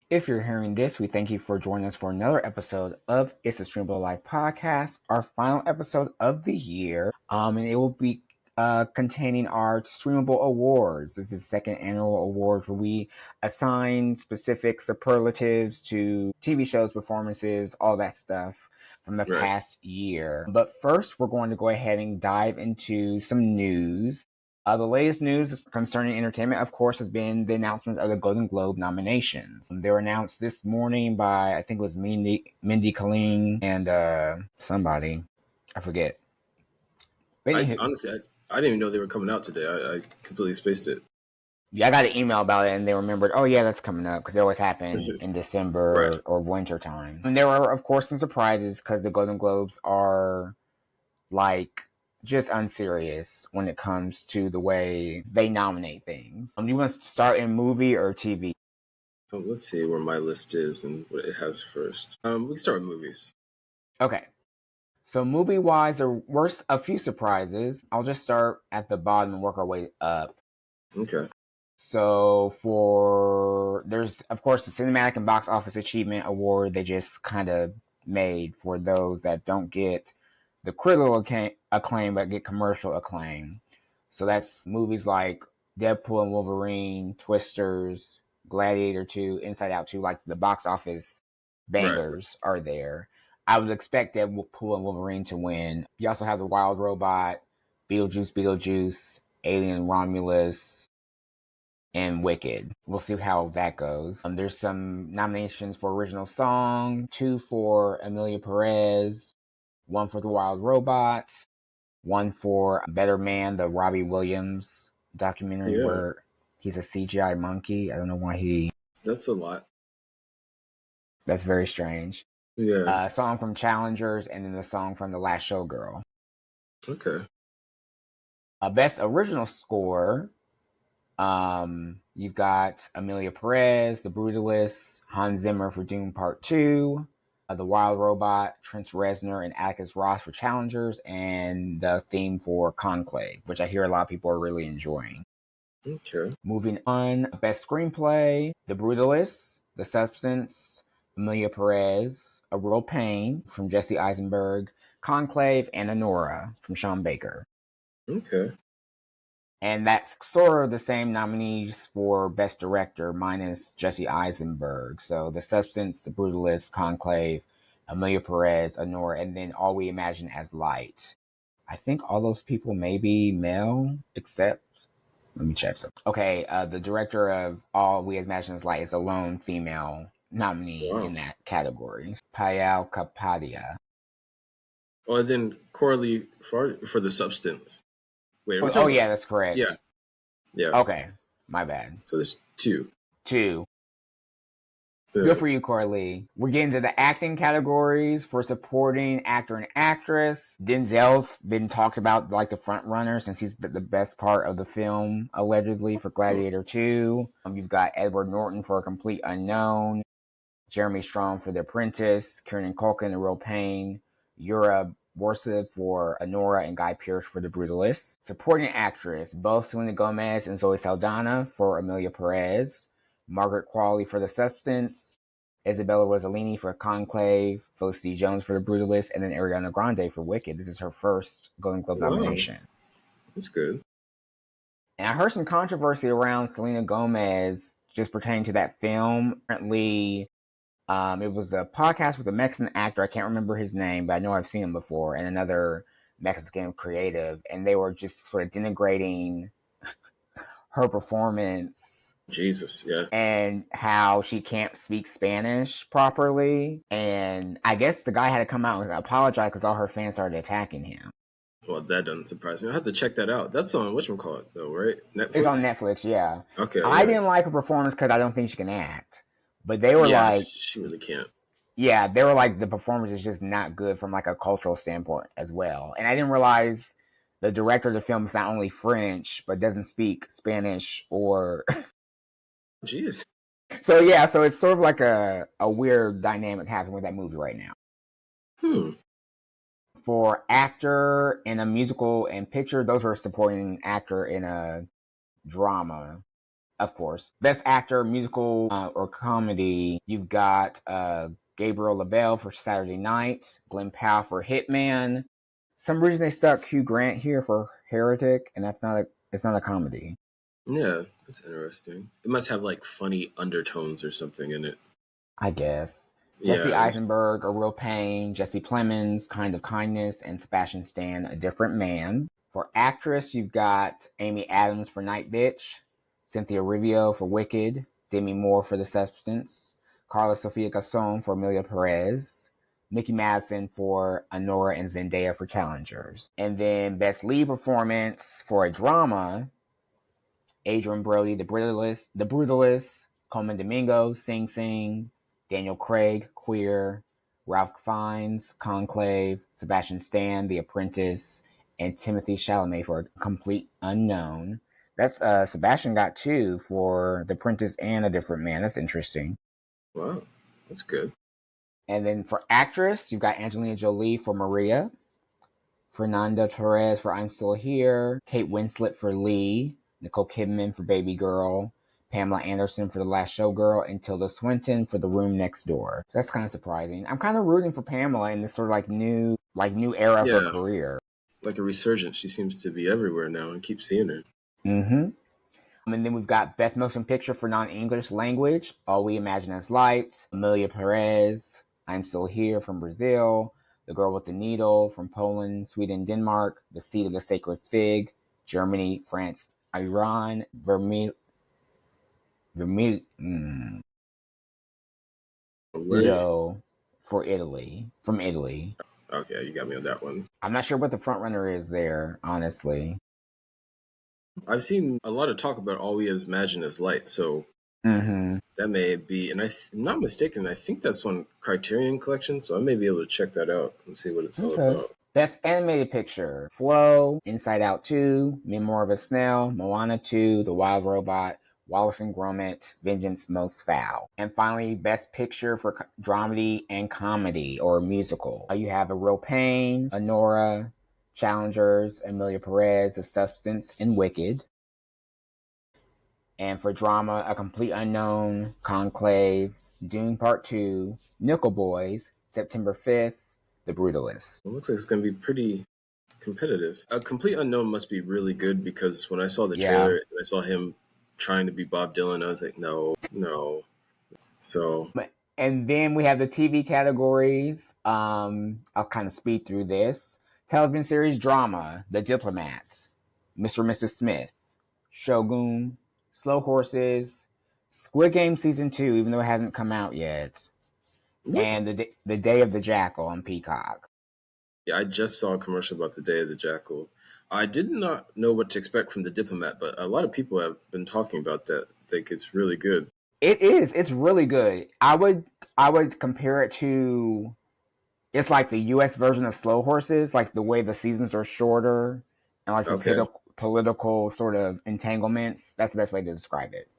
If you're hearing this, we thank you for joining us for another episode of It's a Streamable Life podcast, our final episode of the year. And it will be containing our Streamable Awards. This is the second annual award where we assign specific superlatives to TV shows, performances, all that stuff from the Right. past year. But first, we're going to go ahead and dive into some news. The latest news concerning entertainment, of course, has been the announcement of the Golden Globe nominations. They were announced this morning by, I think it was Mindy Kaling and somebody. I forget. But I anywho, honestly, I didn't even know they were coming out today. I completely spaced it. yeah, I got an email about it and they remembered, oh yeah, that's coming up because they always happen in Right. December or winter time. And there were, of course, some surprises because the Golden Globes are like just unserious when it comes to the way they nominate things. Do you want to start in movie or TV? Let's see where my list is and what it has first. We can start with movies. Okay. So movie wise, there were a few surprises. I'll just start at the bottom and work our way up. Okay. So there's of course the Cinematic and Box Office Achievement Award they just kind of made for those that don't get the critical acclaim but get commercial acclaim. So that's movies like Deadpool and Wolverine, Twisters, Gladiator 2, Inside Out 2, like the box office Right. bangers are there. I would expect Deadpool and Wolverine to win. You also have The Wild Robot, Beetlejuice, Alien Romulus, and Wicked. We'll see how that goes. There's some nominations for original song, 2 for Amelia Perez, 1 for The Wild Robot, 1 for Better Man, the Robbie Williams documentary Yeah. where he's a CGI monkey. I don't know why That's a lot. that's very strange. Yeah. A song from Challengers and then the song from The Last Showgirl. Okay. Best original score. You've got Amelia Perez, The Brutalist, Hans Zimmer for Dune Part 2, The Wild Robot, Trent Reznor, and Atticus Ross for Challengers, and the theme for Conclave, which I hear a lot of people are really enjoying. Okay. Moving on, Best Screenplay, The Brutalist, The Substance, Amelia Perez, A Real Pain from Jesse Eisenberg, Conclave, and Anora from Sean Baker. Okay. And that's sort of the same nominees for Best Director, minus Jesse Eisenberg. So The Substance, The Brutalist, Conclave, Amelia Perez, Honora, and then All We Imagine as Light. I think all those people may be male, except, let me check something. Okay, the director of All We Imagine as Light is a lone female nominee Wow. in that category. Payal Kapadia. Oh, and then Coralie for the substance. Wait, are we Oh, talking about? yeah, that's correct. Yeah. Yeah. Okay, my bad. So there's 2. 2. Yeah. Good for you, Corley. We're getting to the acting categories for supporting actor and actress. Denzel's been talked about like the front runner since he's the best part of the film, allegedly, for Gladiator 2. You've got Edward Norton for A Complete Unknown, Jeremy Strong for The Apprentice, Kieran Culkin, The Real Pain, Yura Borsov for Honora, and Guy Pearce for The Brutalist. Supporting actress, both Selena Gomez and Zoe Saldana for Amelia Perez, Margaret Qualley for The Substance, Isabella Rossellini for Conclave, Felicity Jones for The Brutalist, and then Ariana Grande for Wicked. This is her first Golden Globe Wow. nomination. That's good. And I heard some controversy around Selena Gomez just pertaining to that film. Apparently, it was a podcast with a Mexican actor. I can't remember his name, but I know I've seen him before, and another Mexican creative, and they were just sort of denigrating her performance. Jesus. Yeah. And how she can't speak Spanish properly. And I guess the guy had to come out and apologize because all her fans started attacking him. Well, that doesn't surprise me. I have to check that out. That's on whatchamacallit, though, right? Netflix? It's on Netflix, yeah. Okay. I Yeah. didn't like her performance because I don't think she can act. But they were Yeah, like, she really can't. yeah, they were like, the performance is just not good from like a cultural standpoint as well. And I didn't realize the director of the film is not only French, but doesn't speak Spanish or... Jeez. So yeah, so it's sort of like a weird dynamic happening with that movie right now. For actor in a musical and picture, those were supporting actor in a drama. Of course. Best Actor, Musical or Comedy, you've got Gabriel LaBelle for Saturday Night, Glenn Powell for Hitman. Some reason they stuck Hugh Grant here for Heretic, and it's not a comedy. Yeah, that's interesting. It must have like funny undertones or something in it. I guess. Jesse Yeah. Eisenberg, A Real Pain, Jesse Plemons, Kind of Kindness, and Sebastian Stan, A Different Man. For actress, you've got Amy Adams for Night Bitch, Cynthia Rivio for Wicked, Demi Moore for The Substance, Carla Sofia Gasson for Amelia Perez, Mickey Madison for Honora and Zendaya for Challengers. And then Best Lead Performance for a Drama, Adrian Brody, The Brutalist, Coleman Domingo, Sing Sing, Daniel Craig, Queer, Ralph Fiennes, Conclave, Sebastian Stan, The Apprentice, and Timothy Chalamet for A Complete Unknown. That's Sebastian got 2 for The Apprentice and A Different Man. That's interesting. Wow, that's good. And then for actress, you've got Angelina Jolie for Maria, Fernanda Torres for I'm Still Here, Kate Winslet for Lee, Nicole Kidman for Baby Girl, Pamela Anderson for The Last Showgirl, and Tilda Swinton for The Room Next Door. That's kind of surprising. I'm kind of rooting for Pamela in this sort of new era of her career. Like a resurgence. She seems to be everywhere now and keep seeing her. Mm-hmm. And then we've got Best Motion Picture for Non-English Language, All We Imagine as Light, Amelia Perez, I'm Still Here from Brazil, The Girl with the Needle from Poland, Sweden, Denmark, The Seed of the Sacred Fig, Germany, France, Iran, Vermilion for Italy, from Italy. Okay, you got me on that one. I'm not sure what the front runner is there, honestly. I've seen a lot of talk about All We Imagine as Light, so that may be, and I'm not mistaken, I think that's on Criterion Collection, so I may be able to check that out and see what it's all about. Best Animated Picture, Flow, Inside Out 2, Memoir of a Snail, Moana 2, The Wild Robot, Wallace and Gromit, Vengeance Most Foul. And finally, Best Picture for Dramedy and Comedy or Musical. You have A Real Pain, Honora, Challengers, Amelia Perez, The Substance, and Wicked. And for drama, A Complete Unknown, Conclave, Dune Part 2, Nickel Boys, September 5th, The Brutalist. It looks like it's going to be pretty competitive. A Complete Unknown must be really good because when I saw the trailer and I saw him trying to be Bob Dylan, I was like, no. So, and then we have the TV categories. I'll kind of speed through this. Television series drama, The Diplomats, Mr. and Mrs. Smith, Shogun, Slow Horses, Squid Game Season 2, even though it hasn't come out yet, and the Day of the Jackal on Peacock. Yeah, I just saw a commercial about the Day of the Jackal. I did not know what to expect from The Diplomat, but a lot of people have been talking about that. I think it's really good. It is. It's really good. I would compare it to, it's like the U.S. version of Slow Horses, like the way the seasons are shorter and like the political sort of entanglements. That's the best way to describe it.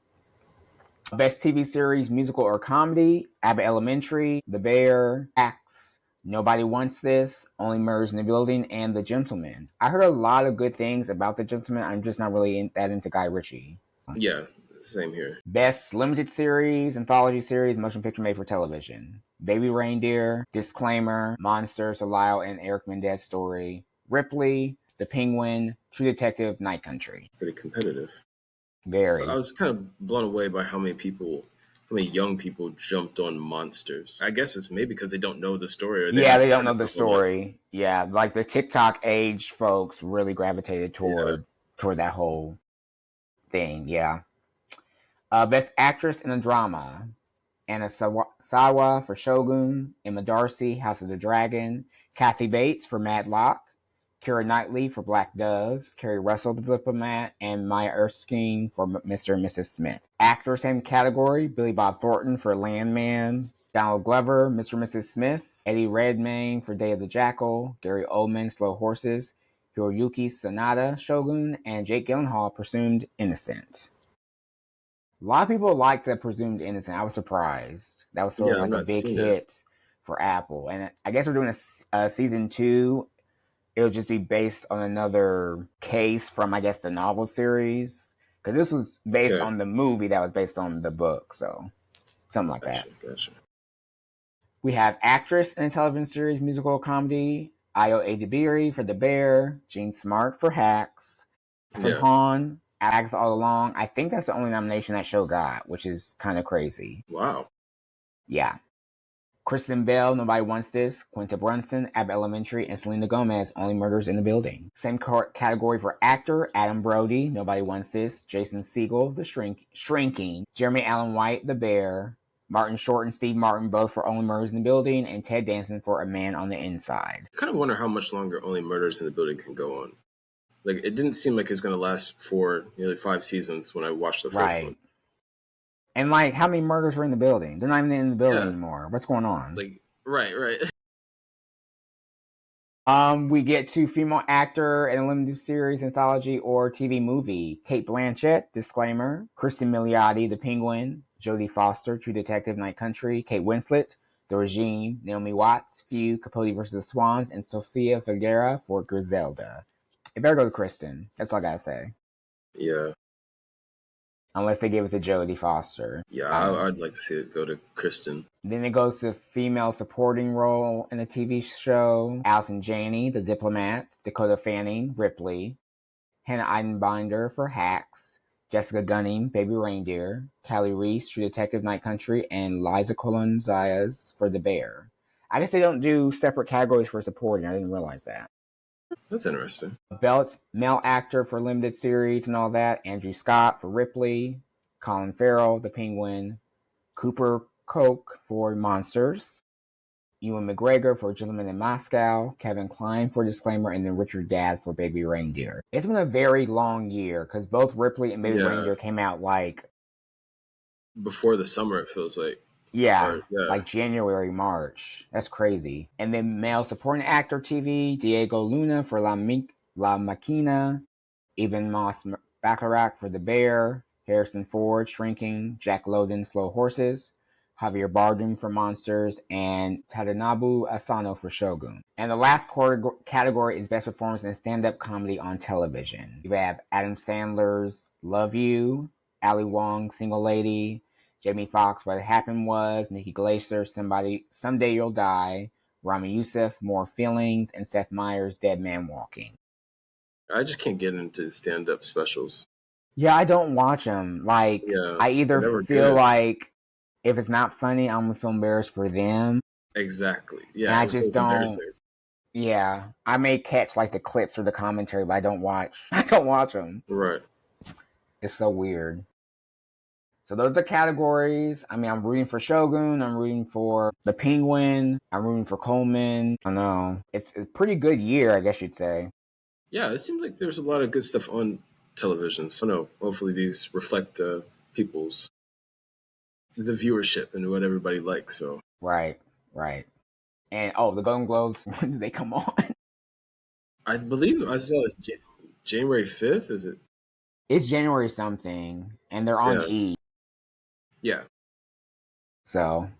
Best TV series, musical or comedy, Abbott Elementary, The Bear, Axe, Nobody Wants This, Only Murders in the Building, and The Gentleman. I heard a lot of good things about The Gentleman. I'm just not really that into Guy Ritchie. Yeah, same here. Best limited series, anthology series, motion picture made for television. Baby Reindeer, Disclaimer, Monsters, A Lyle and Eric Mendez Story, Ripley, The Penguin, True Detective, Night Country. Pretty competitive. Very. I was kind of blown away by how many young people jumped on Monsters. I guess it's maybe because they don't know the story. Or they don't know the story. Yeah, like the TikTok age folks really gravitated toward that whole thing. Yeah. Best Actress in a Drama, Anna Sawa for Shogun, Emma Darcy, House of the Dragon, Kathy Bates for Matlock, Keira Knightley for Black Doves, Kerry Russell the Diplomat, and Maya Erskine for Mr. and Mrs. Smith. Actor same category, Billy Bob Thornton for Landman, Donald Glover, Mr. and Mrs. Smith, Eddie Redmayne for Day of the Jackal, Gary Oldman, Slow Horses, Hiroyuki Sanada, Shogun, and Jake Gyllenhaal, Presumed Innocent. A lot of people liked the Presumed Innocent. I was surprised. That was sort of like a big hit for Apple. And I guess we're doing a season 2. It'll just be based on another case from, I guess, the novel series. Because this was based Okay. on the movie that was based on the book, so something like that. Gotcha. We have actress in a television series musical comedy Io Adebiri for The Bear, Jean Smart for Hacks, Catherine Hahn, Agatha All Along. I think that's the only nomination that show got, which is kind of crazy. Wow. Yeah. Kristen Bell, Nobody Wants This, Quinta Brunson, Abbott Elementary, and Selena Gomez, Only Murders in the Building. Same category for actor, Adam Brody, Nobody Wants This, Jason Segel, The Shrinking, Jeremy Allen White, The Bear, Martin Short and Steve Martin, both for Only Murders in the Building, and Ted Danson for A Man on the Inside. I kind of wonder how much longer Only Murders in the Building can go on. Like, it didn't seem like it was going to last for nearly 5 seasons when I watched the first one. And, like, how many murders were in the building? They're not even in the building anymore. What's going on? Like, right. We get to female actor in a limited series, anthology, or TV movie. Cate Blanchett, Disclaimer. Kristen Milioti, The Penguin. Jodie Foster, True Detective, Night Country. Kate Winslet, The Regime. Naomi Watts, Feud, Capote vs. the Swans. And Sofia Vergara for Griselda. It better go to Kristen. That's all I gotta say. Yeah. Unless they give it to Jodie Foster. Yeah, I'd like to see it go to Kristen. Then it goes to female supporting role in a TV show. Allison Janney, The Diplomat. Dakota Fanning, Ripley. Hannah Eidenbinder for Hacks. Jessica Gunning, Baby Reindeer. Callie Reese, True Detective, Night Country. And Liza Colon-Zayas for The Bear. I guess they don't do separate categories for supporting. I didn't realize that. That's interesting. Male actor for limited series and all that. Andrew Scott for Ripley. Colin Farrell, The Penguin. Cooper Koch for Monsters. Ewan McGregor for Gentleman in Moscow. Kevin Kline for Disclaimer. And then Richard Gadd for Baby Reindeer. It's been a very long year because both Ripley and Baby Reindeer came out like before the summer, it feels like. Like January, March. That's crazy. And then male supporting actor TV, Diego Luna for La Machina, Eben Moss Bacharach for The Bear, Harrison Ford, Shrinking, Jack Lowden, Slow Horses, Javier Bardem for Monsters, and Tadanobu Asano for Shogun. And the last category is Best Performance in a Stand-Up Comedy on Television. You have Adam Sandler's Love You, Ali Wong, Single Lady, Jamie Foxx, What Happened Was, Nikki Glaser, Someday You'll Die, Rami Youssef, More Feelings, and Seth Meyers, Dead Man Walking. I just can't get into stand-up specials. Yeah, I don't watch them. Like, I either feel like if it's not funny, I'm gonna feel embarrassed for them. Exactly. Yeah, and I just don't. Yeah, I may catch like the clips or the commentary, but I don't watch. I don't watch them. Right. It's so weird. So those are the categories. I mean, I'm rooting for Shogun. I'm rooting for The Penguin. I'm rooting for Coleman. I don't know. It's a pretty good year, I guess you'd say. Yeah, it seems like there's a lot of good stuff on television. So, no, hopefully these reflect the viewership and what everybody likes. So Right. And the Golden Globes, when do they come on? I believe I saw it's January 5th. Is it? It's January something, and they're on E! Yeah. So,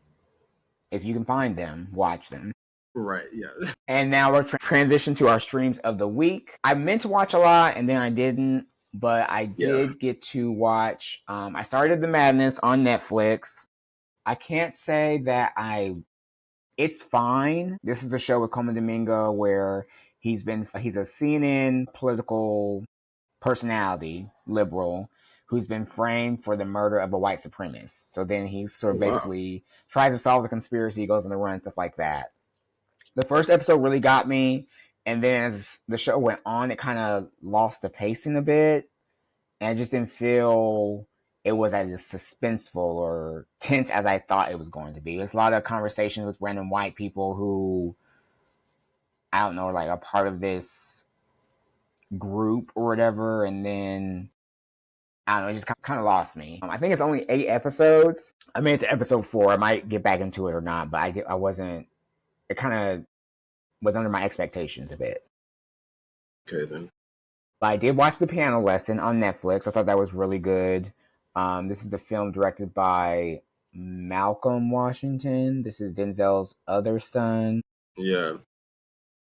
if you can find them, watch them. Right, yeah. And now we're transition to our streams of the week. I meant to watch a lot, and then I didn't, but I did get to watch. I started The Madness on Netflix. I can't say that it's fine. This is a show with Coleman Domingo where he's a CNN political personality, liberal, who's been framed for the murder of a white supremacist. So then he sort of basically tries to solve the conspiracy, goes on the run, stuff like that. The first episode really got me, and then as the show went on, it kind of lost the pacing a bit, and I just didn't feel it was as suspenseful or tense as I thought it was going to be. There's a lot of conversations with random white people who, I don't know, like are part of this group or whatever, and then I don't know, it just kind of lost me. I think it's only 8 episodes. I made it to episode 4. I might get back into it or not, but I wasn't. It kind of was under my expectations a bit. Okay, then. But I did watch The Piano Lesson on Netflix. I thought that was really good. This is the film directed by Malcolm Washington. This is Denzel's other son. Yeah.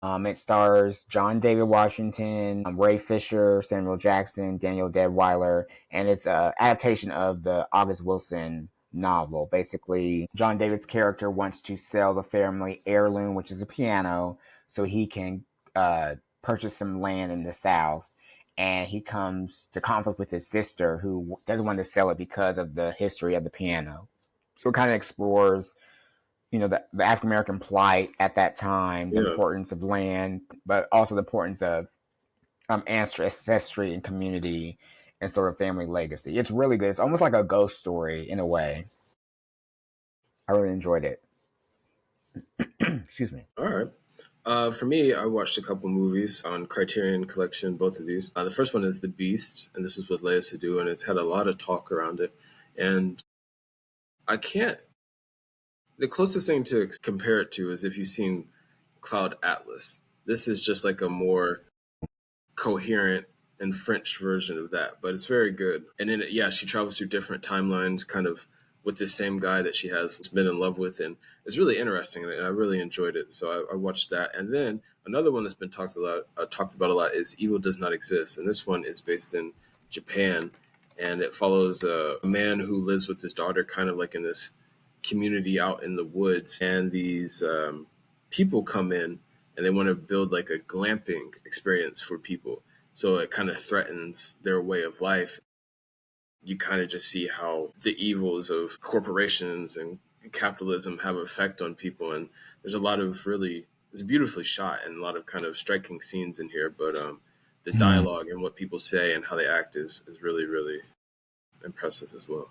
It stars John David Washington, Ray Fisher, Samuel Jackson, Daniel Deadweiler, and it's an adaptation of the August Wilson novel. Basically, John David's character wants to sell the family heirloom, which is a piano, so he can purchase some land in the South. And he comes to conflict with his sister, who doesn't want to sell it because of the history of the piano. So it kind of explores the African American plight at that time, the importance of land, but also the importance of ancestry and community and sort of family legacy. It's really good. It's almost like a ghost story in a way. I really enjoyed it. Excuse me. All right. For me, I watched a couple movies on Criterion Collection, both of these. The first one is The Beast, and this is with Léa Seydoux, and it's had a lot of talk around it. And I can't. The closest thing to compare it to is if you've seen Cloud Atlas. This is just like a more coherent and French version of that, but it's very good. And in it, yeah, she travels through different timelines, kind of with the same guy that she has been in love with, and it's really interesting, and I really enjoyed it. So I watched that, and then another one that's been talked about a lot is Evil Does Not Exist, and this one is based in Japan, and it follows a man who lives with his daughter, kind of like in this community out in the woods, and these people come in and they want to build like a glamping experience for people. So it kind of threatens their way of life. You kind of just see how the evils of corporations and capitalism have effect on people. And there's a lot of it's beautifully shot and a lot of kind of striking scenes in here. But the dialogue and what people say and how they act is really, really impressive as well.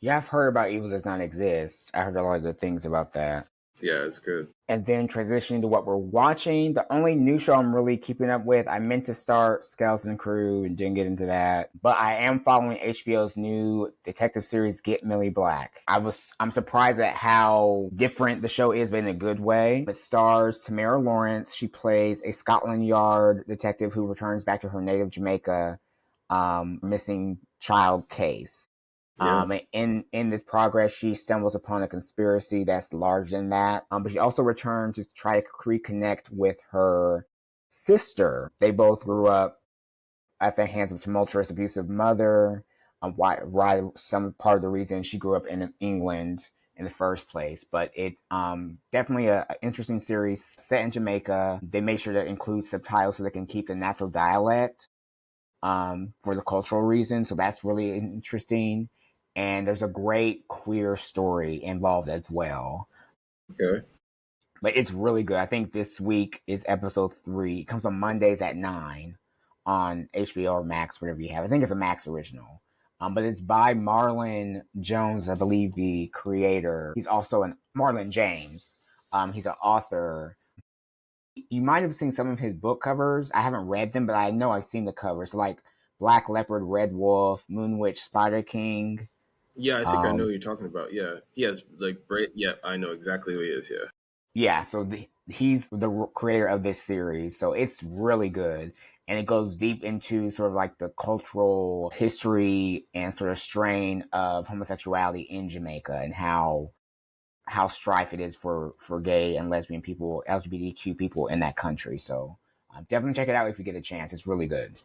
Yeah, I've heard about Evil Does Not Exist. I heard a lot of good things about that. Yeah, it's good. And then transitioning to what we're watching, the only new show I'm really keeping up with, I meant to start Skeleton Crew and didn't get into that, but I am following HBO's new detective series, Get Millie Black. I'm surprised at how different the show is, but in a good way. It stars Tamara Lawrence. She plays a Scotland Yard detective who returns back to her native Jamaica, missing child case. Yeah. In this progress, she stumbles upon a conspiracy that's larger than that. But she also returns to try to reconnect with her sister. They both grew up at the hands of a tumultuous, abusive mother. Why some part of the reason she grew up in England in the first place. But it definitely an interesting series set in Jamaica. They make sure to include subtitles so they can keep the natural dialect for the cultural reasons. So that's really interesting. And there's a great queer story involved as well. Okay. But it's really good. I think this week is episode 3. It comes on Mondays at 9 on HBO or Max, whatever you have. I think it's a Max original. But it's by Marlon Jones, I believe the creator. He's also Marlon James. He's an author. You might have seen some of his book covers. I haven't read them, but I know I've seen the covers. Like Black Leopard, Red Wolf, Moon Witch, Spider King. Yeah, I think I know what you're talking about. Yeah, he has like Yeah, I know exactly who he is. Yeah. Yeah, so he's the creator of this series, so it's really good, and it goes deep into sort of like the cultural history and sort of strain of homosexuality in Jamaica and how strife it is for gay and lesbian people, LGBTQ people in that country. So definitely check it out if you get a chance. It's really good.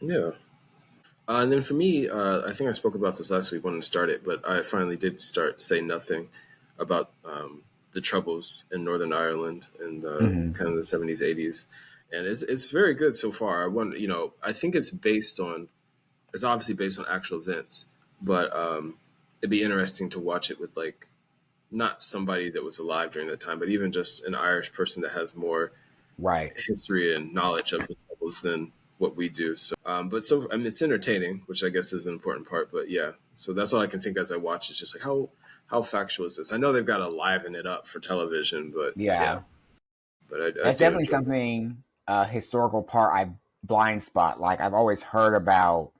Yeah. And then for me, I think I spoke about this last week when I started, but I finally did start Say Nothing about the troubles in Northern Ireland in kind of the 70s, 80s. And it's very good so far. I think it's obviously based on actual events, but it'd be interesting to watch it with like, not somebody that was alive during that time, but even just an Irish person that has more history and knowledge of the troubles than what we do. So, it's entertaining, which I guess is an important part. But yeah, so that's all I can think as I watch. It's just like how factual is this? I know they've got to liven it up for television, but yeah. But that's definitely something historical part I blind spot. Like I've always heard about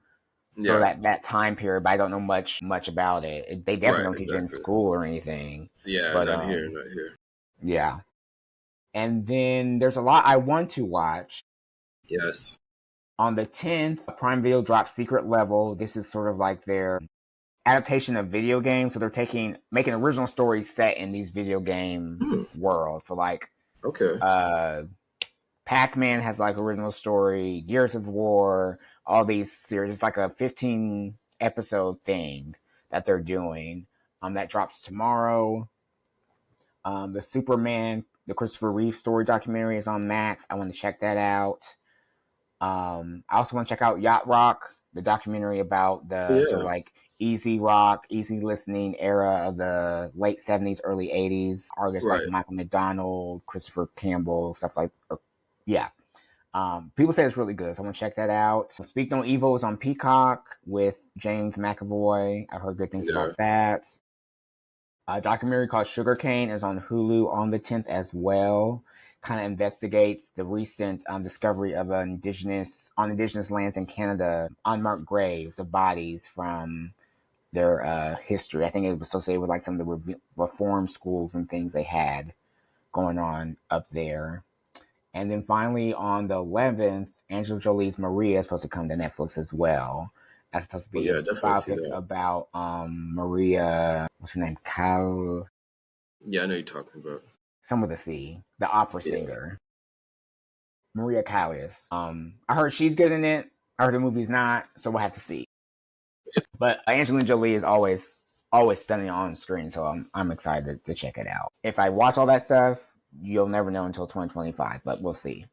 that time period, but I don't know much about it. They definitely don't teach it in school or anything. Yeah, but not here. Yeah. And then there's a lot I want to watch. Yes. On the 10th, Prime Video dropped Secret Level. This is sort of like their adaptation of video games. So they're making original stories set in these video game worlds. So like Okay. Pac-Man has like original story, Gears of War, all these series. It's like a 15 episode thing that they're doing. That drops tomorrow. The Superman, the Christopher Reeve story documentary is on Max. I want to check that out. I also want to check out Yacht Rock, the documentary about the sort of Yeah. like easy rock, easy listening era of the late 70s, early 80s. Artists like Right. Michael McDonald, Christopher Campbell, stuff like yeah. People say it's really good, so I'm gonna check that out. So Speak No Evil is on Peacock with James McAvoy. I've heard good things Yeah. about that. A documentary called Sugarcane is on Hulu on the 10th as well. Kind of investigates the recent discovery of indigenous lands in Canada, unmarked graves of bodies from their history. I think it was associated with like some of the reform schools and things they had going on up there. And then finally on the 11th, Angela Jolie's Maria is supposed to come to Netflix as well. That's supposed to Oh be a yeah, definitely see biopic that. about Maria, what's her name? Cal, Yeah, I know you're talking about. some with a C, the opera Yeah. singer. Maria Callas. I heard she's good in it. I heard the movie's not, so we'll have to see. But Angelina Jolie is always stunning on screen, so I'm excited to check it out. If I watch all that stuff, you'll never know until 2025, but we'll see.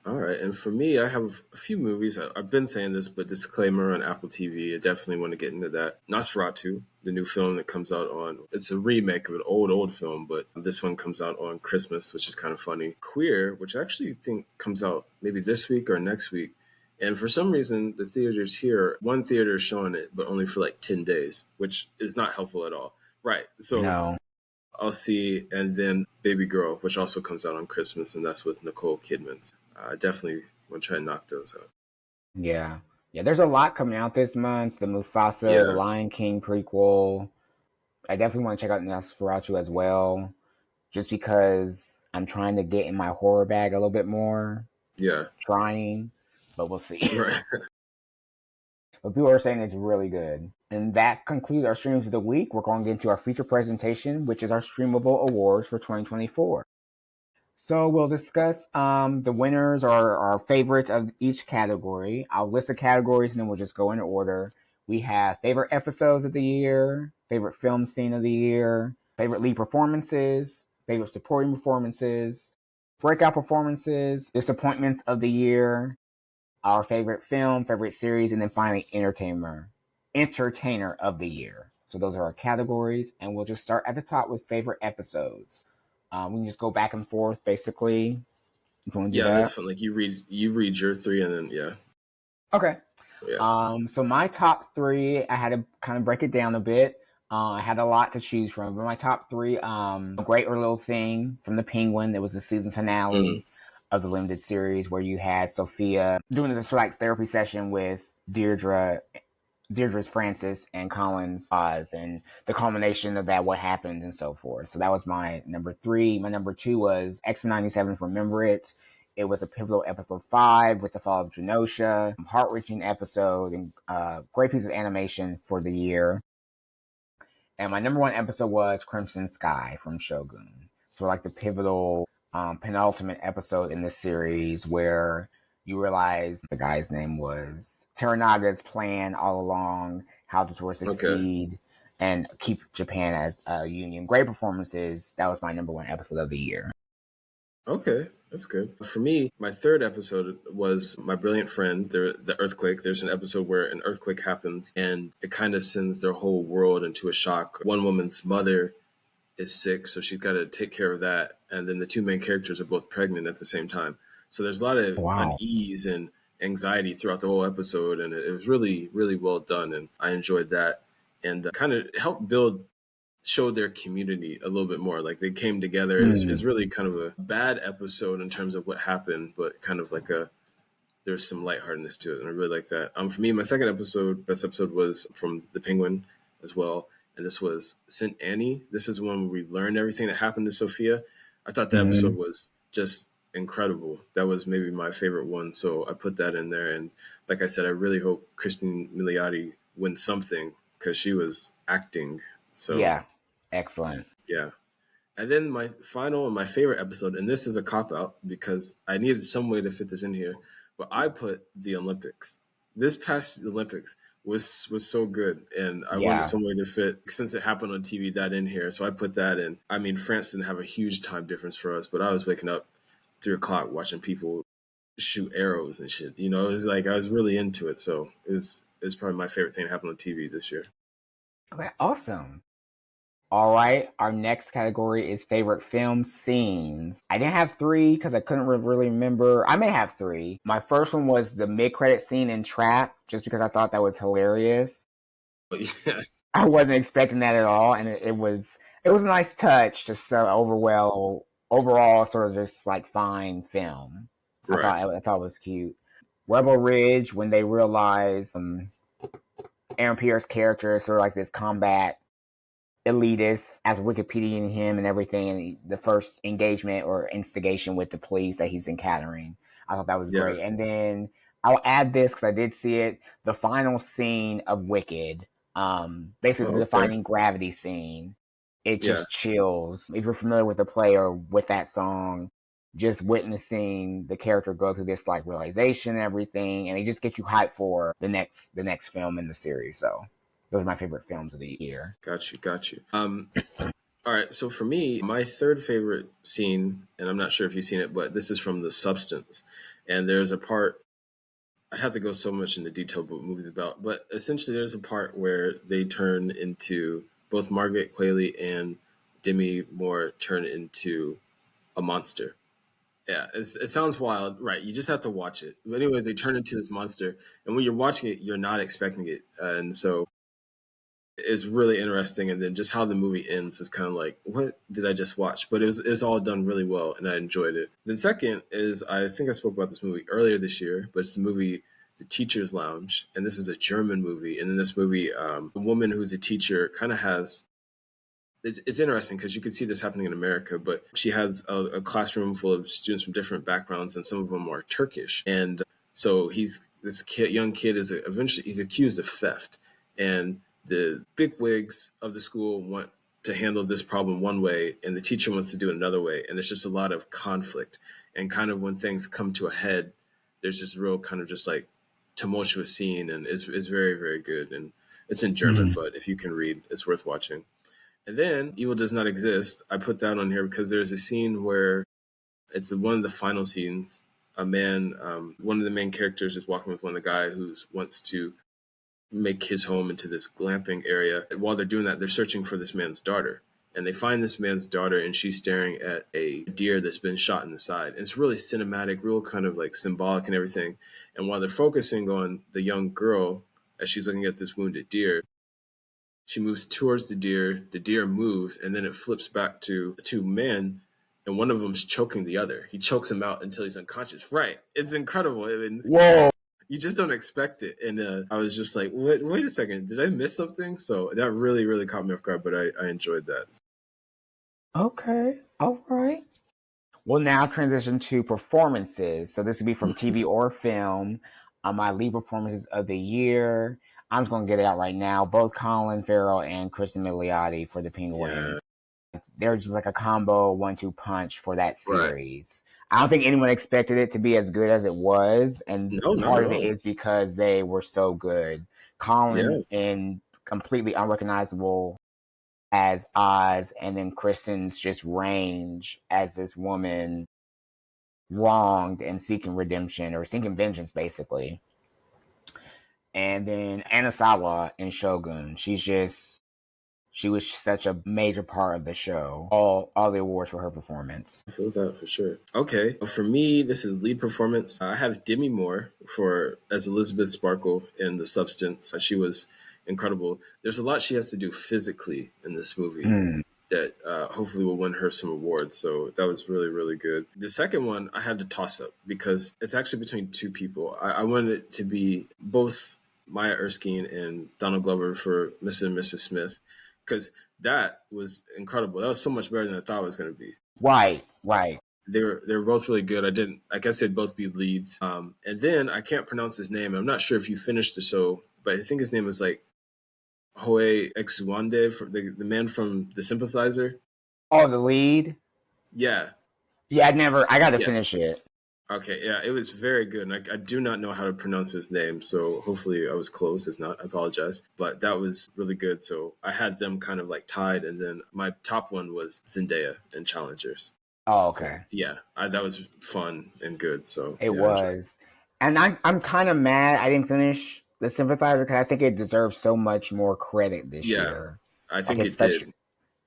All right, and for me, I have a few movies. I've been saying this, but disclaimer on Apple TV. I definitely want to get into that. Nosferatu, the new film that comes out on. It's a remake of an old film, but this one comes out on Christmas, which is kind of funny. Queer, which I actually think comes out maybe this week or next week. And for some reason, the theaters here, one theater is showing it, but only for like 10 days, which is not helpful at all. Right. So No. I'll see, and then Baby Girl, which also comes out on Christmas, and that's with Nicole Kidman. I definitely want to try and knock those out. Yeah. Yeah, there's a lot coming out this month. The Mufasa, the Yeah, Lion King prequel. I definitely want to check out Nosferatu as well, just because I'm trying to get in my horror bag a little bit more. yeah, Trying, but we'll see. right. But people are saying it's really good. And that concludes our streams of the week. We're going to get into our feature presentation, which is our Streamable Awards for 2024. So we'll discuss the winners or our favorites of each category. I'll list the categories and then we'll just go in order. We have favorite episodes of the year, favorite film scene of the year, favorite lead performances, favorite supporting performances, breakout performances, disappointments of the year, our favorite film, favorite series, and then finally entertainer of the year. So those are our categories, and we'll just start at the top with favorite episodes. We can just go back and forth, basically. If you want to do Yeah, that's that, fun. Like you read your three, and then yeah, okay. yeah. So my top three, I had to kind of break it down a bit. I had a lot to choose from, but my top three, Great or Little Thing from The Penguin. That was the season Mm, finale of the limited series where you had Sophia doing this like therapy session with Deirdre's Francis and Colin's Oz, and the culmination of that, what happened, and so forth. So that was my number three. My number two was X-Men 97's Remember It. It was a pivotal episode 5 with the fall of Genosha, heart-wrenching episode, and great piece of animation for the year. And my number one episode was Crimson Sky from Shogun. So like the pivotal penultimate episode in this series where you realize the guy's name was Teranaga's plan all along, how to sort of okay, succeed and keep Japan as a union. Great performances. That was my number one episode of the year. okay, that's good. For me, my third episode was My Brilliant Friend. The earthquake. There's an episode where an earthquake happens, and it kind of sends their whole world into a shock. One woman's mother is sick, so she's got to take care of that. And then the two main characters are both pregnant at the same time. So there's a lot of Wow. unease and anxiety throughout the whole episode, and it was really, really well done, and I enjoyed that, and kind of helped show their community a little bit more. Like they came together. It's Mm. really kind of a bad episode in terms of what happened, but kind of like there's some lightheartedness to it, and I really like that. For me, my second best episode was from The Penguin as well, and this was Saint Annie. This is one where we learned everything that happened to Sophia. I thought the episode Mm. was just incredible. That was maybe my favorite one, so I put that in there. And like I said, I really hope Christine Milioti wins something because she was acting. So Yeah. Excellent. yeah. And then my final and my favorite episode, and this is a cop out because I needed some way to fit this in here, but I put the Olympics. This past Olympics was so good, and I wanted Yeah. some way to fit, since it happened on TV, that in here. So I put that in. I mean, France didn't have a huge time difference for us, but I was waking up 3 o'clock watching people shoot arrows and shit. You know, it was like I was really into it. So it was probably my favorite thing to happen on TV this year. Okay, awesome. All right, our next category is favorite film scenes. I didn't have three because I couldn't really remember. I may have three. My first one was the mid-credit scene in Trap, just because I thought that was hilarious. But yeah, I wasn't expecting that at all, and it was a nice touch to so overall sort of just like fine film. right. I thought it was cute. Rebel Ridge, when they realize Aaron Pierre's character is sort of like this combat elitist as Wikipediaing him and everything, and the first engagement or instigation with the police that he's encountering. I thought that was Yeah. great. And then I'll add this because I did see it: the final scene of Wicked, basically Oh, the okay. defining gravity scene. It Yeah. just chills. If you're familiar with the play or with that song, just witnessing the character go through this like realization and everything, and it just gets you hyped for the next film in the series. So those are my favorite films of the year. Got you. All right. So for me, my third favorite scene, and I'm not sure if you've seen it, but this is from The Substance, and there's a part. I have to go so much into detail what the movie's about, but essentially there's a part where they turn into both Margaret Qualley and Demi Moore turn into a monster. Yeah, it sounds wild, right? You just have to watch it. But anyways, they turn into this monster, and when you're watching it, you're not expecting it, and so it's really interesting. And then just how the movie ends is kind of like, what did I just watch? But it's all done really well, and I enjoyed it. Then second is, I think I spoke about this movie earlier this year, but it's the movie The Teacher's Lounge, and this is a German movie. And in this movie, a woman who's a teacher kind of has it's interesting because you could see this happening in America, but she has a classroom full of students from different backgrounds, and some of them are Turkish. And so young kid is eventually he's accused of theft, and the big wigs of the school want to handle this problem one way, and the teacher wants to do it another way, and there's just a lot of conflict. And kind of when things come to a head, there's this real kind of just like tumultuous scene, and it's very very good. And it's in German, but if you can read, it's worth watching. And then Evil Does Not Exist. I put that on here because there's a scene where it's one of the final scenes. A man, one of the main characters is walking with one of the guy who wants to make his home into this glamping area. While they're doing that, they're searching for this man's daughter. And they find this man's daughter, and she's staring at a deer that's been shot in the side. And it's really cinematic, real kind of like symbolic and everything. And while they're focusing on the young girl as she's looking at this wounded deer, she moves towards the deer moves, and then it flips back to two men, and one of them's choking the other. He chokes him out until he's unconscious. Right. It's incredible. I mean, Whoa. you just don't expect it. And I was just like, wait a second, did I miss something? So that really, really caught me off guard, but I enjoyed that. Okay. All right. We'll now transition to performances. So this would be from TV or film. My lead performances of the year. I'm just going to get it out right now. Both Colin Farrell and Kristen Milioti for The Penguin. Yeah. They're just like a combo 1-2 punch for that series. Right. I don't think anyone expected it to be as good as it was. And part of it is because they were so good. Colin in completely unrecognizable as Oz, and then Kristen's just range as this woman wronged and seeking redemption or seeking vengeance, basically. And then Anasawa in Shogun, she was such a major part of the show. All the awards for her performance. I feel that for sure. Okay, for me, this is lead performance. I have Demi Moore as Elizabeth Sparkle in The Substance. She was incredible. There's a lot she has to do physically in this movie that hopefully will win her some awards. So that was really, really good. The second one, I had to toss up because it's actually between two people. I wanted it to be both Maya Erskine and Donald Glover for Mrs. and Mrs. Smith, because that was incredible. That was so much better than I thought it was going to be. Right. They were both really good. I guess they'd both be leads. And then I can't pronounce his name. I'm not sure if you finished the show, but I think his name was like Hoe Exuande, the man from The Sympathizer. Oh, the lead. Yeah. Yeah, I got to Yeah. finish it. Okay, yeah, it was very good. And I do not know how to pronounce his name, so hopefully I was close. If not, I apologize. But that was really good. So I had them kind of like tied, and then my top one was Zendaya and Challengers. Oh, So okay. yeah, that was fun and good. So It yeah, I enjoyed it. was. And I'm kind of mad I didn't finish The Sympathizer because I think it deserves so much more credit this Yeah, year. I Like think it did.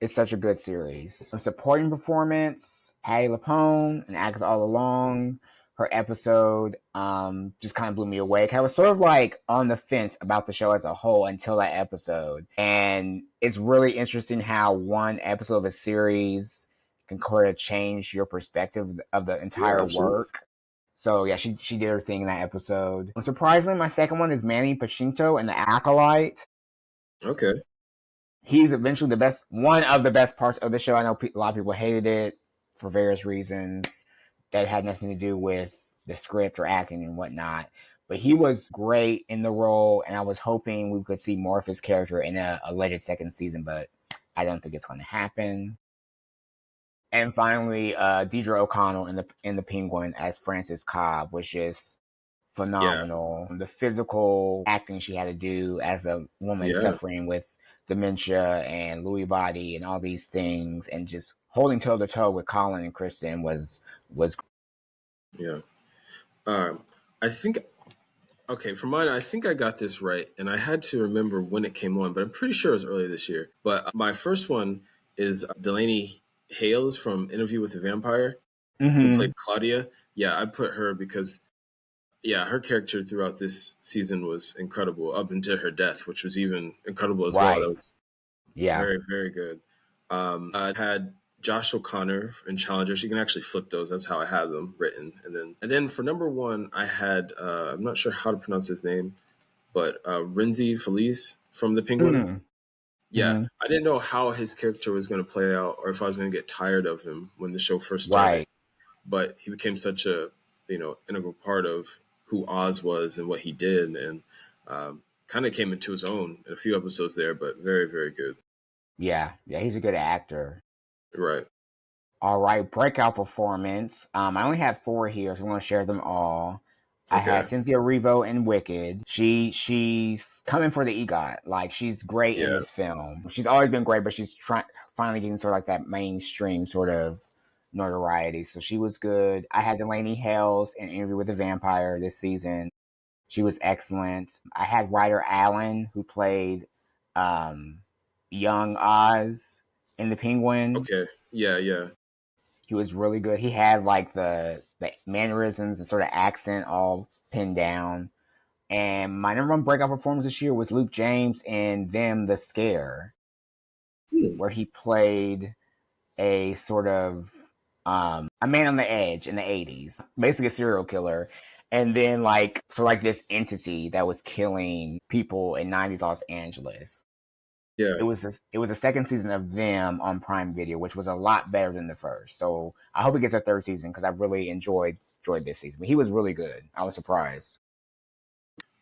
it's such a good series. A supporting performance, Patty LaPone, and actors all along. Her episode just kind of blew me away. I was sort of like on the fence about the show as a whole until that episode. And it's really interesting how one episode of a series can kind of change your perspective of the Yeah, entire absolutely. work. So yeah, she did her thing in that episode. And surprisingly, my second one is Manny Pachinko and the Acolyte. Okay. He's eventually one of the best parts of the show. I know a lot of people hated it for various reasons that had nothing to do with the script or acting and whatnot. But he was great in the role, and I was hoping we could see more of his character in a later second season, but I don't think it's going to happen. And finally, Deidre O'Connell in the Penguin as Frances Cobb was just Yeah. phenomenal. The physical acting she had to do as a woman Yeah. suffering with dementia and Lewy body and all these things, and just holding toe to toe with Colin and Kristen was. Yeah. Um, I think okay, for mine, I think I got this right, and I had to remember when it came on, but I'm pretty sure it was earlier this year. But my first one is Delaney Hales from Interview with the Vampire, who Mm-hmm. played Claudia. Yeah, I put her because yeah, her character throughout this season was incredible up until her death, which was even incredible as well. That Right. was Yeah. very, very good. I had Josh O'Connor in Challengers. You can actually flip those. That's how I have them written. And then for number one, I had I'm not sure how to pronounce his name, but Renzi Felice from The Penguin. Mm-hmm. Yeah, Mm-hmm. I didn't know how his character was going to play out, or if I was going to get tired of him when the show first started. Right. But he became such a integral part of who Oz was and what he did, and kind of came into his own in a few episodes there. But very, very good. Yeah. Yeah. He's a good actor. Right. All right, breakout performance. I only have four here, so I'm going to share them all. I had Okay. Cynthia Erivo in Wicked. She's coming for the EGOT. Like she's great in Yeah. this film. She's always been great, but she's finally getting sort of like that mainstream sort of notoriety. So she was good. I had Delaney Hales in Interview with the Vampire this season. She was excellent. I had Ryder Allen who played um, young Oz in The Penguin. Okay. Yeah. Yeah. He was really good. He had like the mannerisms and sort of accent all pinned down. And my number one breakout performance this year was Luke James in Them the Scare, Hmm. where he played a sort of a man on the edge in the 80s, basically a serial killer. And then like this entity that was killing people in 90s Los Angeles. Yeah. It was a second season of Them on Prime Video, which was a lot better than the first. So I hope it gets a third season because I really enjoyed this season. But he was really good. I was surprised.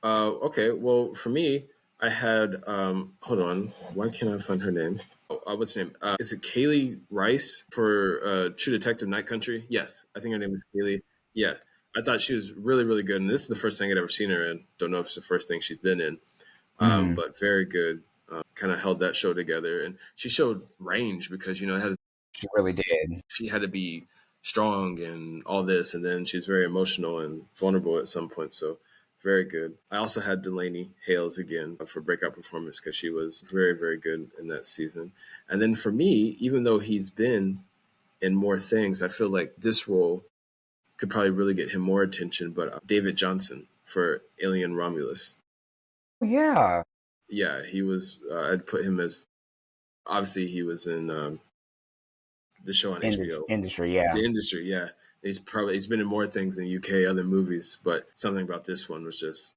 Okay. Well, for me, I had. Hold on. Why can't I find her name? Oh, what's her name? Is it Kaylee Rice for True Detective Night Country? Yes, I think her name is Kaylee. Yeah, I thought she was really, really good, and this is the first thing I'd ever seen her in. Don't know if it's the first thing she's been in, Mm-hmm. but very good. Kind of held that show together, and she showed range because She really did. she had to be strong and all this, and then she was very emotional and vulnerable at some point. So very good. I also had Delaney Hales again for breakout performance because she was very, very good in that season. And then for me, even though he's been in more things, I feel like this role could probably really get him more attention. But David Johnson for Alien Romulus. Yeah. Yeah, he was. I'd put him as obviously he was in the show on HBO. Industry, yeah. The Industry, yeah. He's been in more things in the UK, other movies, but something about this one was just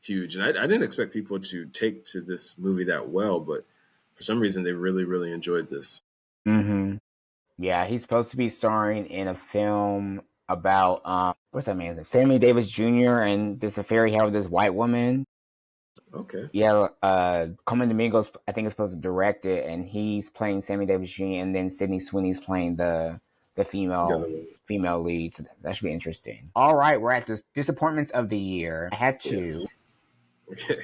huge. And I didn't expect people to take to this movie that well, but for some reason they really, really enjoyed this. Mm-hmm. Yeah, he's supposed to be starring in a film about what's that man's name? Sammy Davis Jr. and this affair he had with this white woman. Okay. Yeah, Coleman Domingo's I think is supposed to direct it, and he's playing Sammy Davis Jr. and then Sydney Sweeney's playing the The female other one. female lead. So that should be interesting. All right, we're at the disappointments of the year. I had two. Yes. Okay.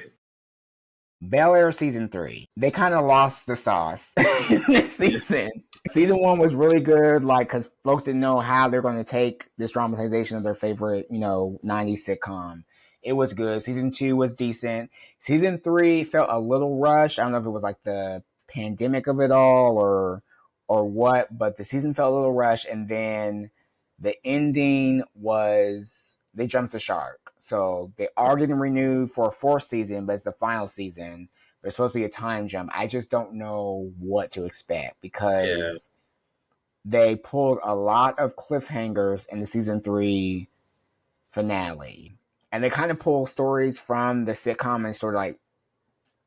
Bel Air season 3. They kind of lost the sauce this season. Season 1 was really good, like because folks didn't know how they're going to take this dramatization of their favorite, 90s sitcom. It was good. Season 2 was decent. Season 3 felt a little rushed. I don't know if it was like the pandemic of it all or what, but the season felt a little rushed, and then the ending was they jumped the shark. So they are getting renewed for a fourth season, but it's the final season. There's supposed to be a time jump. I just don't know what to expect Yeah. because they pulled a lot of cliffhangers in the season 3 finale. And they kind of pull stories from the sitcom and sort of like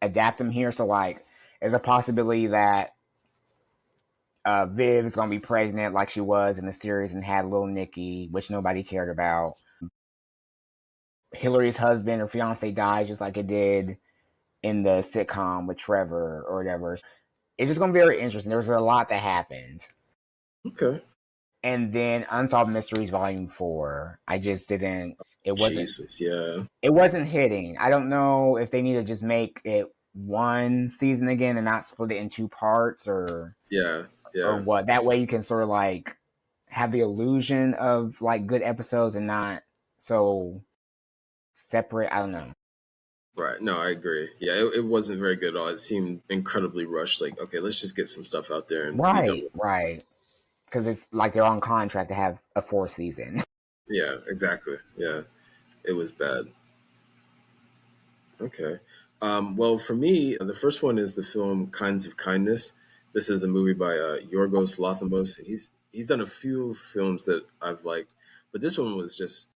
adapt them here. So like there's a possibility that Viv is going to be pregnant like she was in the series and had little Nikki, which nobody cared about. Hillary's husband or fiance dies just like it did in the sitcom with Trevor or whatever. It's just going to be very interesting. There's a lot that happened. Okay. And then Unsolved Mysteries Volume 4. I just didn't. Jesus. Yeah. It wasn't hitting. I don't know if they need to just make it one season again and not split it in two parts or Yeah. Yeah. what. That way you can sort of like have the illusion of like good episodes and not so separate. I don't know. Right. No, I agree. Yeah, it wasn't very good at all. It seemed incredibly rushed. Like, okay, let's just get some stuff out there and be done Right, with it. right. Because it's like they're on contract to have a fourth season. Yeah, exactly. Yeah, it was bad. Okay. Well, for me, the first one is the film Kinds of Kindness. This is a movie by Yorgos Lanthimos. He's done a few films that I've liked, but this one was just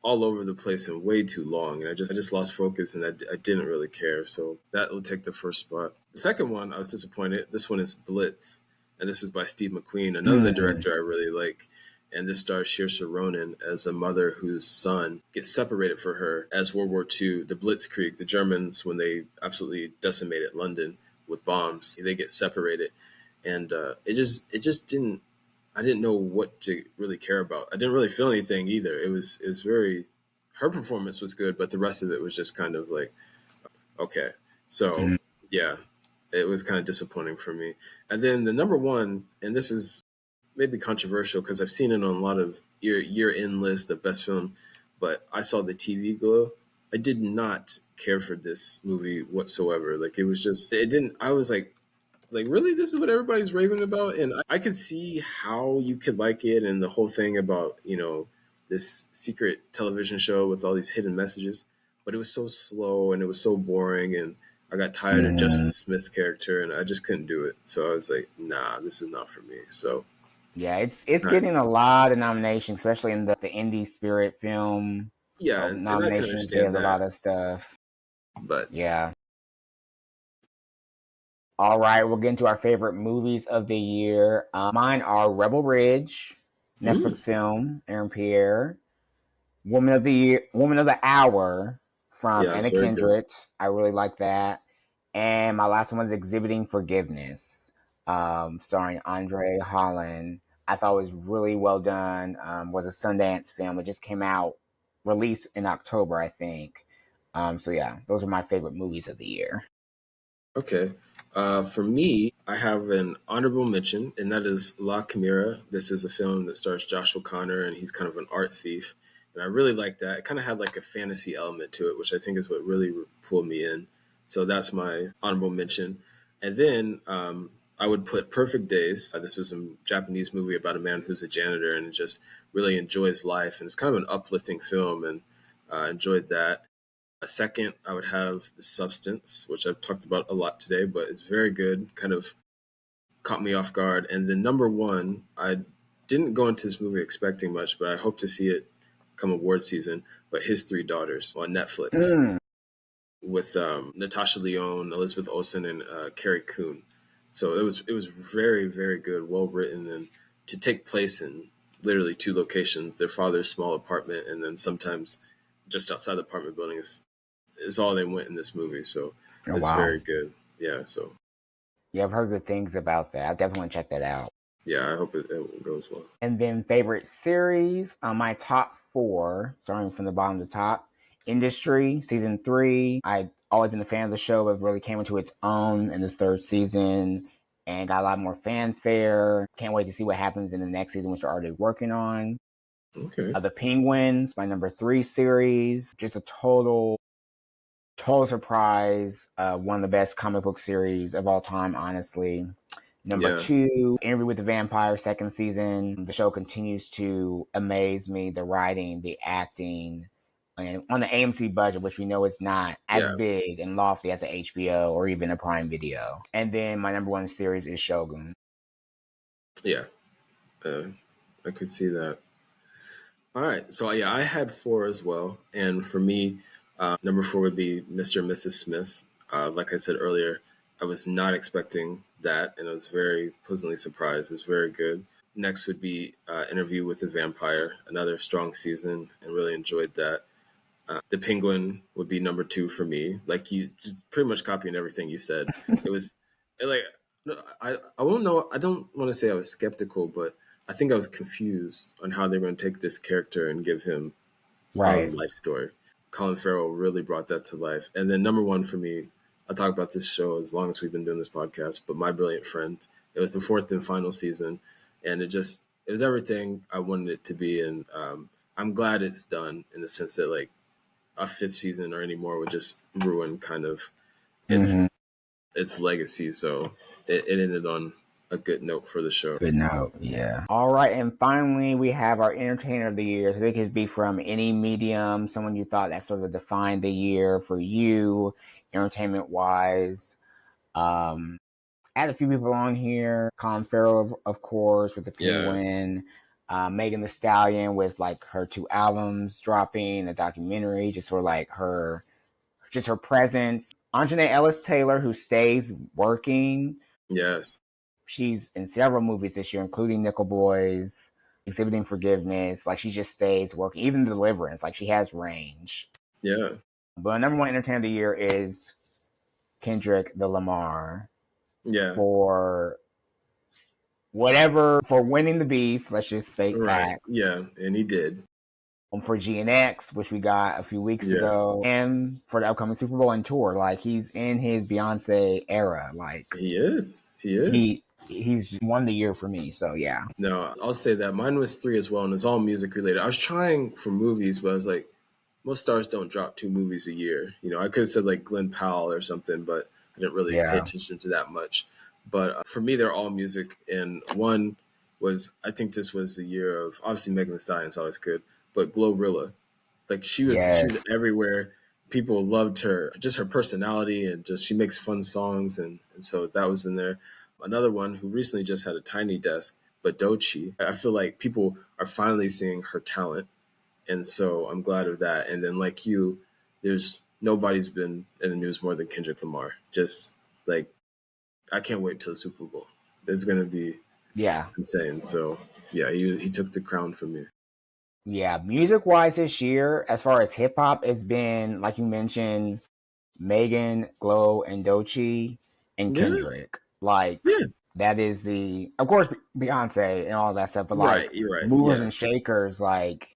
all over the place and way too long, and I just lost focus, and I didn't really care. So that will take the first spot. The second one, I was disappointed. This one is Blitz, and this is by Steve McQueen, another Mm. director I really like. And this stars Saoirse Ronan as a mother whose son gets separated from her as World War II, the Blitzkrieg, the Germans, when they absolutely decimated London with bombs, they get separated, and it just didn't. I didn't know what to really care about. I didn't really feel anything either. It was very. Her performance was good, but the rest of it was just kind of like okay. So Mm. yeah, it was kind of disappointing for me. And then the number one, and this is maybe controversial because I've seen it on a lot of year end list of best film, but I saw the TV Glow. I did not care for this movie whatsoever. Like it was just it didn't. I was like really this is what everybody's raving about, and I could see how you could like it and the whole thing about this secret television show with all these hidden messages, but it was so slow and it was so boring, and I got tired of Mm. Justice Smith's character and I just couldn't do it. So I was like, nah, this is not for me. So Yeah, it's right. getting a lot of nominations, especially in the indie spirit film Yeah, and I can nominations. They understand have a that, lot of stuff. but Yeah. All right, we'll get into our favorite movies of the year. Mine are Rebel Ridge, mm, Netflix film, Aaron Pierre. Woman of the Year, Woman of the Hour from yeah, it's Anna very good. Kendrick. I really like that. And my last one was Exhibiting Forgiveness, starring Andre Holland. I thought it was really well done. Was a Sundance film. It just came out, released in October, I think. So yeah, those are my favorite movies of the year. Okay. For me, I have an honorable mention, and that is La Chimera. This is a film that stars Josh O'Connor, and he's kind of an art thief. And I really like that. It kind of had like a fantasy element to it, which I think is what really pulled me in. So that's my honorable mention. And then I would put Perfect Days. This was a Japanese movie about a man who's a janitor and just really enjoys life. And it's kind of an uplifting film, and I enjoyed that. A second, I would have The Substance, which I've talked about a lot today, but it's very good, kind of caught me off guard. And then number one, I didn't go into this movie expecting much, but I hope to see it come award season. But His Three Daughters on Netflix Mm. with Natasha Lyonne, Elizabeth Olsen, and Carrie Coon. So it was very very good, well written, and to take place in literally two locations: their father's small apartment, and then sometimes just outside the apartment building is is all they went in this movie. So it's wow. very good. Yeah. So yeah, I've heard good things about that. I definitely want to check that out. yeah, I hope it goes well. And then favorite series, my top 4, starting from the bottom to the top. Industry, season 3. I've always been a fan of the show, but really came into its own in this 3rd season and got a lot more fanfare. Can't wait to see what happens in the next season, which they're already working on. Okay. The Penguins, my number 3 series. Just a total surprise. One of the best comic book series of all time, honestly. Number 2, Interview with the Vampire, 2nd season. The show continues to amaze me. The writing, the acting, and on the AMC budget, which we know is not as big and lofty as an HBO or even a Prime Video. And then my number 1 series is Shogun. Yeah, I could see that. All right, so yeah, I had 4 as well, and for me, number 4 would be Mr. and Mrs. Smith. Like I said earlier, I was not expecting that, and I was very pleasantly surprised. It's very good. Next would be Interview with the Vampire, another strong season, and really enjoyed that. The Penguin would be number 2 for me. Like you, just pretty much copying everything you said. It was like I won't know. I don't want to say I was skeptical, but I think I was confused on how they were going to take this character and give him a life story. Colin Farrell really brought that to life. And then number 1 for me, I'll talk about this show as long as we've been doing this podcast, but My Brilliant Friend. It was the 4th and final season, and it was everything I wanted it to be. And I'm glad it's done, in the sense that like a 5th season or any more would just ruin kind of its legacy. So it ended on a good note for the show. Good note, yeah. All right, and finally we have our Entertainer of the Year. So they could be from any medium, someone you thought that sort of defined the year for you, entertainment-wise. I had a few people on here. Colin Farrell, of course, with the Penguin. Megan Thee Stallion with like her 2 albums dropping, a documentary, just sort of like her presence. Anjanae Ellis Taylor, who stays working. Yes. She's in several movies this year, including Nickel Boys, Exhibiting Forgiveness. Like, she just stays working. Even Deliverance. Like, she has range. Yeah. But number 1 entertainer of the year is Kendrick Lamar. Yeah. For winning the beef, let's just say facts. Yeah, and he did. For GNX, which we got a few weeks ago, and for the upcoming Super Bowl and tour. Like, he's in his Beyonce era. Like, he is. He's won the year for me, so yeah. No, I'll say that. Mine was 3 as well, and it's all music related. I was trying for movies, but I was like, most stars don't drop 2 movies a year. You know, I could have said like Glenn Powell or something, but I didn't really pay attention to that much. But for me, they're all music, and one was, I think this was the year of, obviously Megan Thee Stallion's always good, but Glorilla. Like she was everywhere. People loved her, just her personality, and just she makes fun songs, and so that was in there. Another one who recently just had a tiny desk, but Doechii. I feel like people are finally seeing her talent, and so I'm glad of that. And then like you, there's nobody's been in the news more than Kendrick Lamar. Just like, I can't wait till the Super Bowl. It's gonna be insane. So yeah, he took the crown from me. Yeah, music-wise this year, as far as hip-hop, it's been, like you mentioned, Megan, Glow, and Doechii, and Kendrick. Like, that is of course, Beyonce and all that stuff, but like, movers and shakers, like,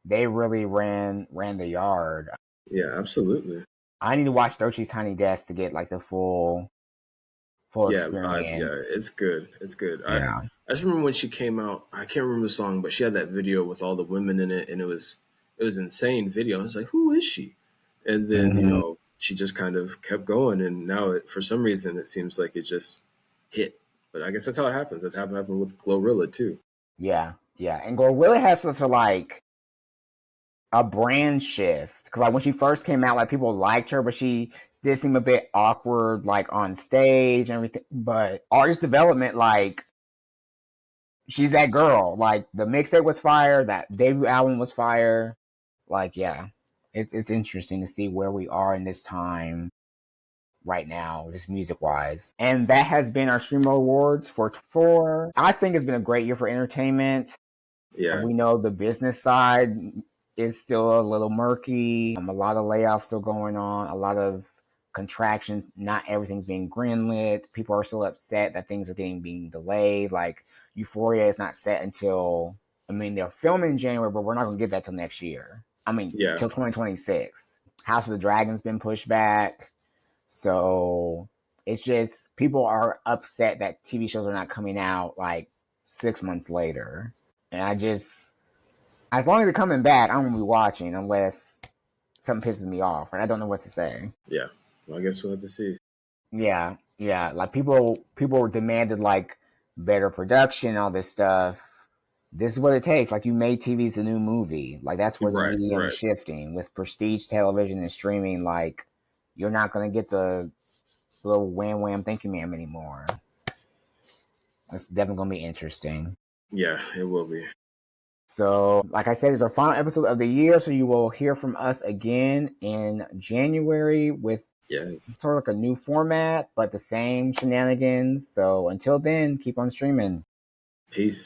they really ran the yard. Yeah, absolutely. I need to watch Doechii's Tiny Desk to get like the full experience. It's good. It's good. I just remember when she came out, I can't remember the song, but she had that video with all the women in it, and it was insane video. I was like, who is she? And then, you know, she just kind of kept going, and now for some reason it seems like it just hit. But I guess that's how it happens. That's how it happened with Glorilla too. Yeah. And Glorilla has such a brand shift. Because like when she first came out, like people liked her, but she did seem a bit awkward, like on stage and everything. But artist development, like, she's that girl. Like, the mixtape was fire, that debut album was fire. Like, yeah, it's interesting to see where we are in this time right now, just music wise. And that has been our Streamable Awards for I think it's been a great year for entertainment. Yeah, we know the business side is still a little murky. A lot of layoffs still going on. A lot of contractions. Not everything's being greenlit. People are still upset that things are being delayed. Like Euphoria is not set until. I mean, they're filming in January, but we're not gonna get that till next year. I mean, till 2026. House of the Dragon's been pushed back. So it's just people are upset that TV shows are not coming out like 6 months later. And as long as they're coming back, I'm gonna be watching unless something pisses me off, and I don't know what to say. Yeah, well, I guess we'll have to see. Yeah, like people demanded like better production, all this stuff. This is what it takes. Like you made TV's a new movie. Like that's where the medium is shifting with prestige television and streaming. Like you're not gonna get the little wham wham thank you ma'am anymore. It's definitely gonna be interesting. Yeah, it will be. So, like I said, it's our final episode of the year. So you will hear from us again in January with sort of like a new format, but the same shenanigans. So until then, keep on streaming. Peace.